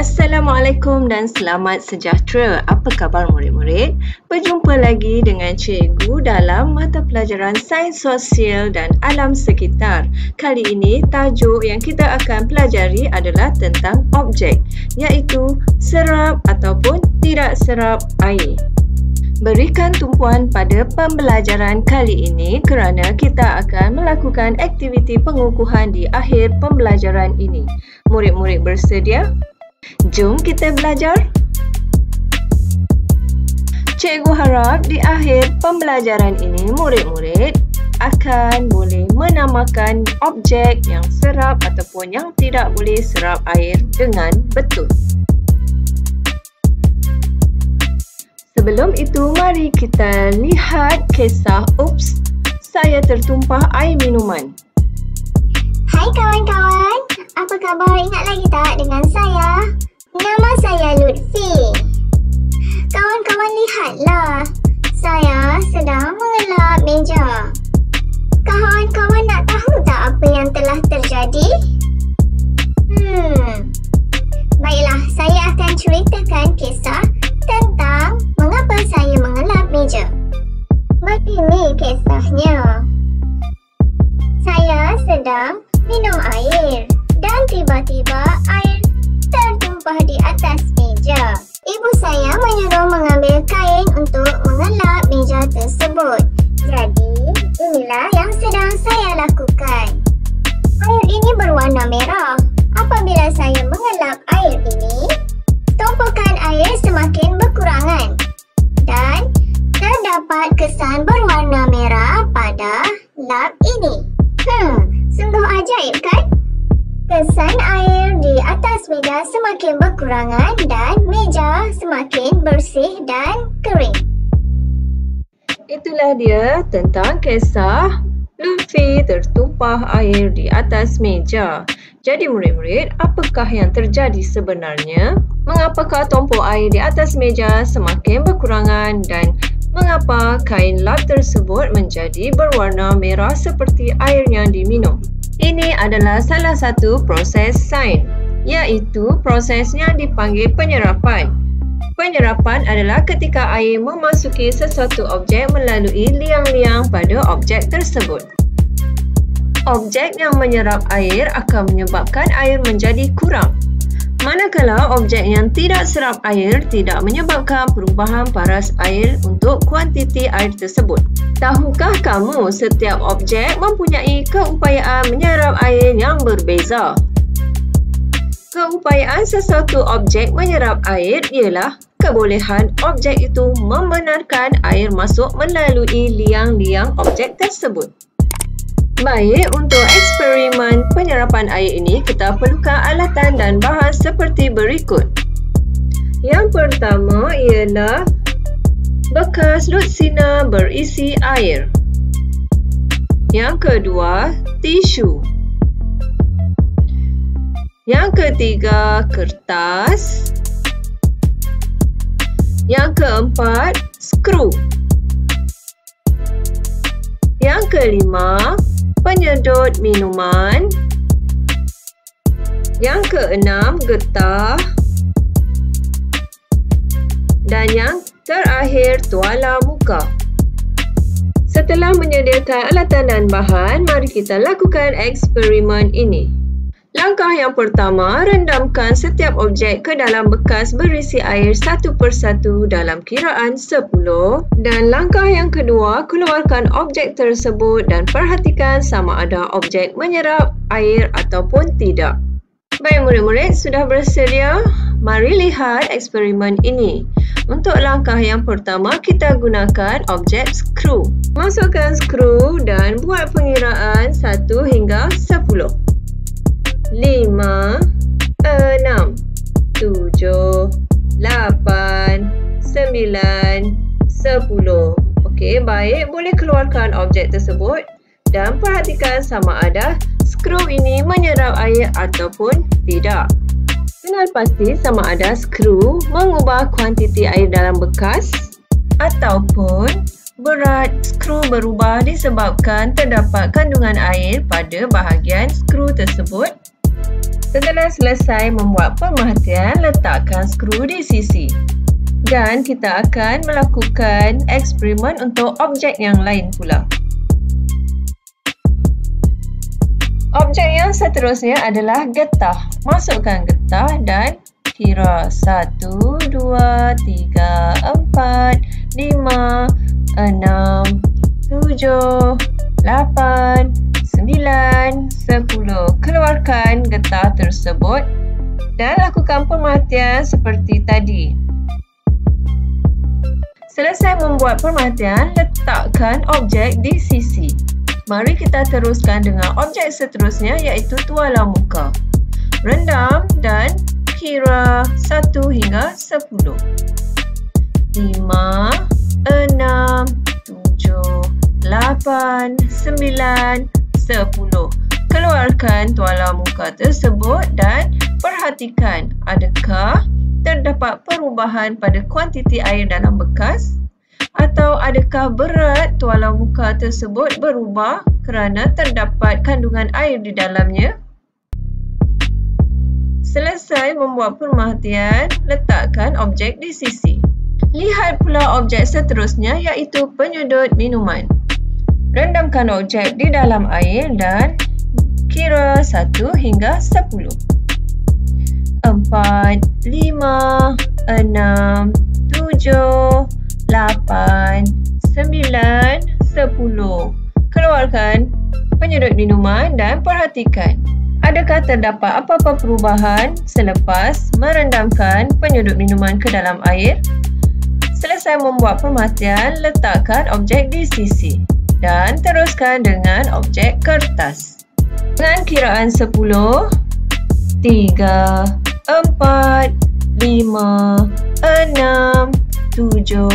Assalamualaikum dan selamat sejahtera. Apa khabar murid-murid? Berjumpa lagi dengan cikgu dalam mata pelajaran Sains Sosial dan Alam Sekitar. Kali ini tajuk yang kita akan pelajari adalah tentang objek, iaitu serap ataupun tidak serap air. Berikan tumpuan pada pembelajaran kali ini kerana kita akan melakukan aktiviti pengukuhan di akhir pembelajaran ini. Murid-murid bersedia? Jom kita belajar. Cikgu harap di akhir pembelajaran ini murid-murid akan boleh menamakan objek yang serap ataupun yang tidak boleh serap air dengan betul. Sebelum itu, mari kita lihat kisah Ups, Saya Tertumpah Air Minuman. Hai kawan-kawan, apa khabar? Ingat lagi tak dengan saya? Nama saya Lutfi. Kawan-kawan lihatlah, saya sedang mengelap meja. Kawan-kawan nak tahu tak apa yang telah terjadi? Baiklah, saya akan ceritakan kisah tentang mengapa saya mengelap meja. Begini kisahnya. Saya sedang minum air dan tiba-tiba air tertumpah di atas meja. Ibu saya menyuruh mengambil kain untuk mengelap meja tersebut. Jadi, inilah yang sedang saya lakukan. Air ini berwarna merah. Apabila saya mengelap air ini, tumpukan air semakin berkurangan dan terdapat kesan berwarna merah pada lap ini. Sungguh ajaib kan? Kesan air di atas meja semakin berkurangan dan meja semakin bersih dan kering. Itulah dia tentang kisah Lutfi tertumpah air di atas meja. Jadi murid-murid, apakah yang terjadi sebenarnya? Mengapakah tumpuk air di atas meja semakin berkurangan dan mengapa kain lap tersebut menjadi berwarna merah seperti air yang diminum? Ini adalah salah satu proses sains, iaitu proses yang dipanggil penyerapan. Penyerapan adalah ketika air memasuki sesuatu objek melalui liang-liang pada objek tersebut. Objek yang menyerap air akan menyebabkan air menjadi kurang. Manakala objek yang tidak serap air tidak menyebabkan perubahan paras air untuk kuantiti air tersebut. Tahukah kamu setiap objek mempunyai keupayaan menyerap air yang berbeza? Keupayaan sesuatu objek menyerap air ialah kebolehan objek itu membenarkan air masuk melalui liang-liang objek tersebut. Baik, untuk eksperimen penyerapan air ini, kita perlukan alatan dan bahan seperti berikut. Yang pertama ialah bekas lutsina berisi air. Yang kedua, tisu. Yang ketiga, kertas. Yang keempat, skru. Yang kelima, penyedot minuman. Yang keenam, getah. Dan yang terakhir, tuala muka. Setelah menyediakan alatan dan bahan, mari kita lakukan eksperimen ini. Langkah yang pertama, rendamkan setiap objek ke dalam bekas berisi air satu persatu dalam kiraan 10. Dan langkah yang kedua, keluarkan objek tersebut dan perhatikan sama ada objek menyerap air ataupun tidak. Baik murid-murid, sudah bersedia? Mari lihat eksperimen ini. Untuk langkah yang pertama, kita gunakan objek skru. Masukkan skru dan buat pengiraan 1 hingga 10. 5, 6, 7, 8, 9, 10. Okey, baik. Boleh keluarkan objek tersebut dan perhatikan sama ada skru ini menyerap air ataupun tidak. Kenal pasti sama ada skru mengubah kuantiti air dalam bekas ataupun berat skru berubah disebabkan terdapat kandungan air pada bahagian skru tersebut. Setelah selesai membuat pemerhatian, letakkan skru di sisi. Dan kita akan melakukan eksperimen untuk objek yang lain pula. Objek yang seterusnya adalah getah. Masukkan getah dan kira 1, 2, 3, 4, 5, 6, 7, 8, 9, 10. Keluarkan getah tersebut dan lakukan pemerhatian seperti tadi. Selesai membuat pemerhatian, letakkan objek di sisi. Mari kita teruskan dengan objek seterusnya iaitu tualang muka. Rendam dan kira 1 hingga 10. 5, 6, 7, 8, 9, 10. Keluarkan tualang muka tersebut dan perhatikan adakah terdapat perubahan pada kuantiti air dalam bekas atau adakah berat tualang muka tersebut berubah kerana terdapat kandungan air di dalamnya. Selesai membuat pemerhatian, letakkan objek di sisi. Lihat pula objek seterusnya iaitu penyedut minuman. Rendamkan objek di dalam air dan kira 1 hingga 10. 4, 5, 6, 7, 8, 9, 10. Keluarkan penyedut minuman dan perhatikan adakah terdapat apa-apa perubahan selepas merendamkan penyedut minuman ke dalam air. Selesai membuat pemerhatian, letakkan objek di sisi dan teruskan dengan objek kertas. Dengan kiraan 10, 3, 4, 5, 6, 7,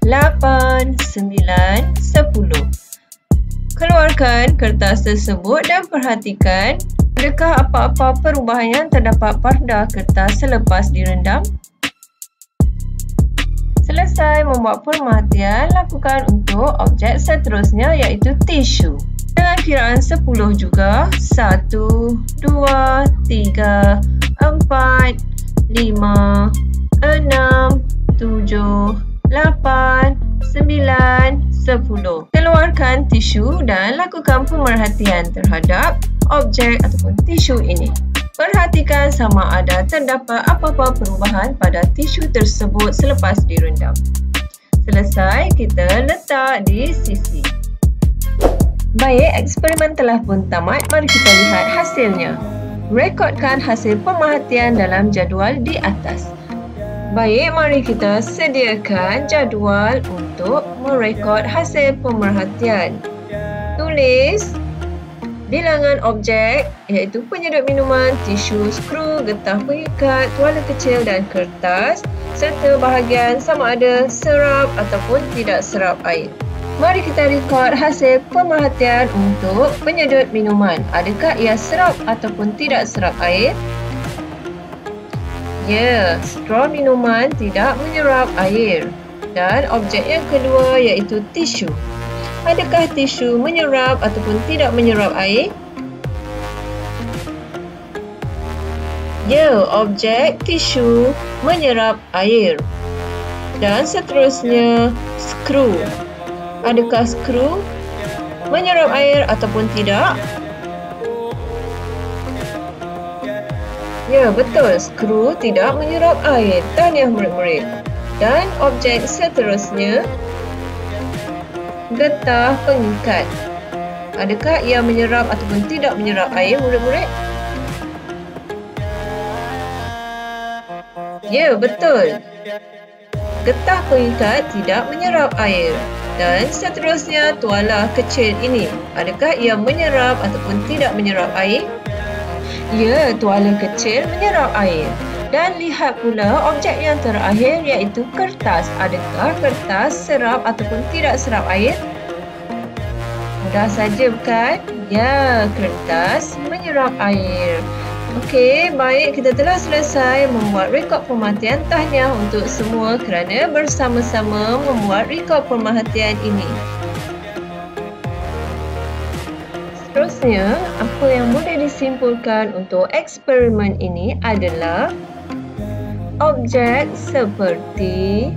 8, 9, 10. Keluarkan kertas tersebut dan perhatikan adakah apa-apa perubahan yang terdapat pada kertas selepas direndam. Selesai membuat pemerhatian, lakukan untuk objek seterusnya iaitu tisu. Dengan kiraan 10 juga. 1, 2, 3, 4, 5, 6, 7, 8, 9, 10. Keluarkan tisu dan lakukan pemerhatian terhadap objek ataupun tisu ini. Perhatikan sama ada terdapat apa-apa perubahan pada tisu tersebut selepas direndam. Selesai, kita letak di sisi. Baik, eksperimen telah pun tamat. Mari kita lihat hasilnya. Rekodkan hasil pemerhatian dalam jadual di atas. Baik, mari kita sediakan jadual untuk merekod hasil pemerhatian. Tulis bilangan objek iaitu penyedut minuman, tisu, skru, getah pengikat, tuala kecil dan kertas serta bahagian sama ada serap ataupun tidak serap air. Mari kita rekod hasil pemerhatian untuk penyedut minuman. Adakah ia serap ataupun tidak serap air? Ya, straw minuman tidak menyerap air. Dan objek yang kedua iaitu tisu. Adakah tisu menyerap ataupun tidak menyerap air? Ya, objek tisu menyerap air. Dan seterusnya, skru. Adakah skru menyerap air ataupun tidak? Ya, betul. Skru tidak menyerap air. Tahniah murid-murid. Dan objek seterusnya, getah pengikat. Adakah ia menyerap ataupun tidak menyerap air, murid-murid? Ya, betul. Getah pengikat tidak menyerap air. Dan seterusnya, tuala kecil ini. Adakah ia menyerap ataupun tidak menyerap air? Ya, tuala kecil menyerap air. Dan lihat pula objek yang terakhir iaitu kertas. Adakah kertas serap ataupun tidak serap air? Mudah saja bukan? Ya, kertas menyerap air. Okey, baik, kita telah selesai membuat rekod pemerhatian. Tahniah untuk semua kerana bersama-sama membuat rekod pemerhatian ini. Seterusnya, apa yang boleh disimpulkan untuk eksperimen ini adalah objek seperti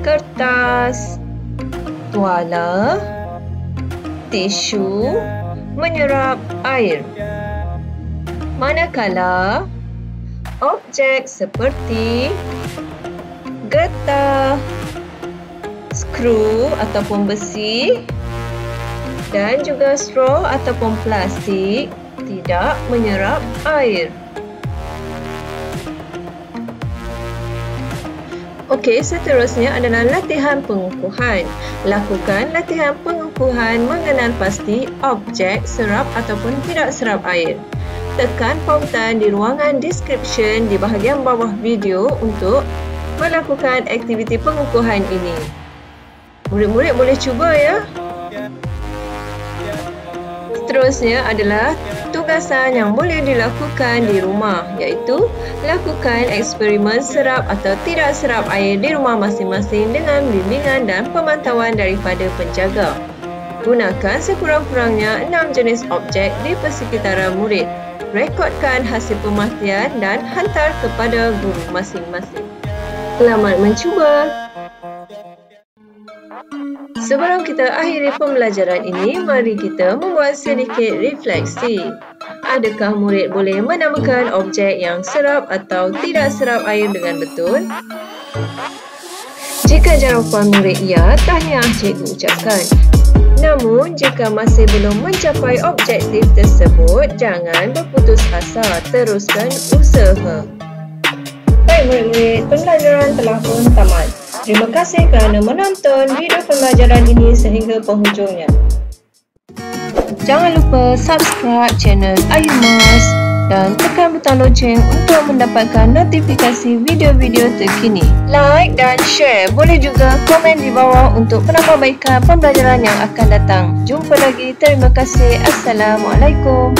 kertas, tuala, tisu menyerap air. Manakala objek seperti getah, skru ataupun besi dan juga straw ataupun plastik tidak menyerap air. Okey, seterusnya adalah latihan pengukuhan. Lakukan latihan pengukuhan mengenal pasti objek serap ataupun tidak serap air. Tekan pautan di ruangan description di bahagian bawah video untuk melakukan aktiviti pengukuhan ini. Murid-murid boleh cuba ya. Seterusnya adalah tugasan yang boleh dilakukan di rumah, iaitu lakukan eksperimen serap atau tidak serap air di rumah masing-masing dengan bimbingan dan pemantauan daripada penjaga. Gunakan sekurang-kurangnya 6 jenis objek di persekitaran murid. Rekodkan hasil pemerhatian dan hantar kepada guru masing-masing. Selamat mencuba! Sebelum kita akhiri pembelajaran ini, mari kita membuat sedikit refleksi. Adakah murid boleh menamakan objek yang serap atau tidak serap air dengan betul? Jika jawapan murid ya, tahniah cikgu ucapkan. Namun, jika masih belum mencapai objektif tersebut, jangan berputus asa, teruskan usaha. Baik murid-murid, pembelajaran telah pun tamat. Terima kasih kerana menonton video pembelajaran ini sehingga penghujungnya. Jangan lupa subscribe channel Ayumas dan tekan butang loceng untuk mendapatkan notifikasi video-video terkini. Like dan share. Boleh juga komen di bawah untuk penambahbaikan pembelajaran yang akan datang. Jumpa lagi. Terima kasih. Assalamualaikum.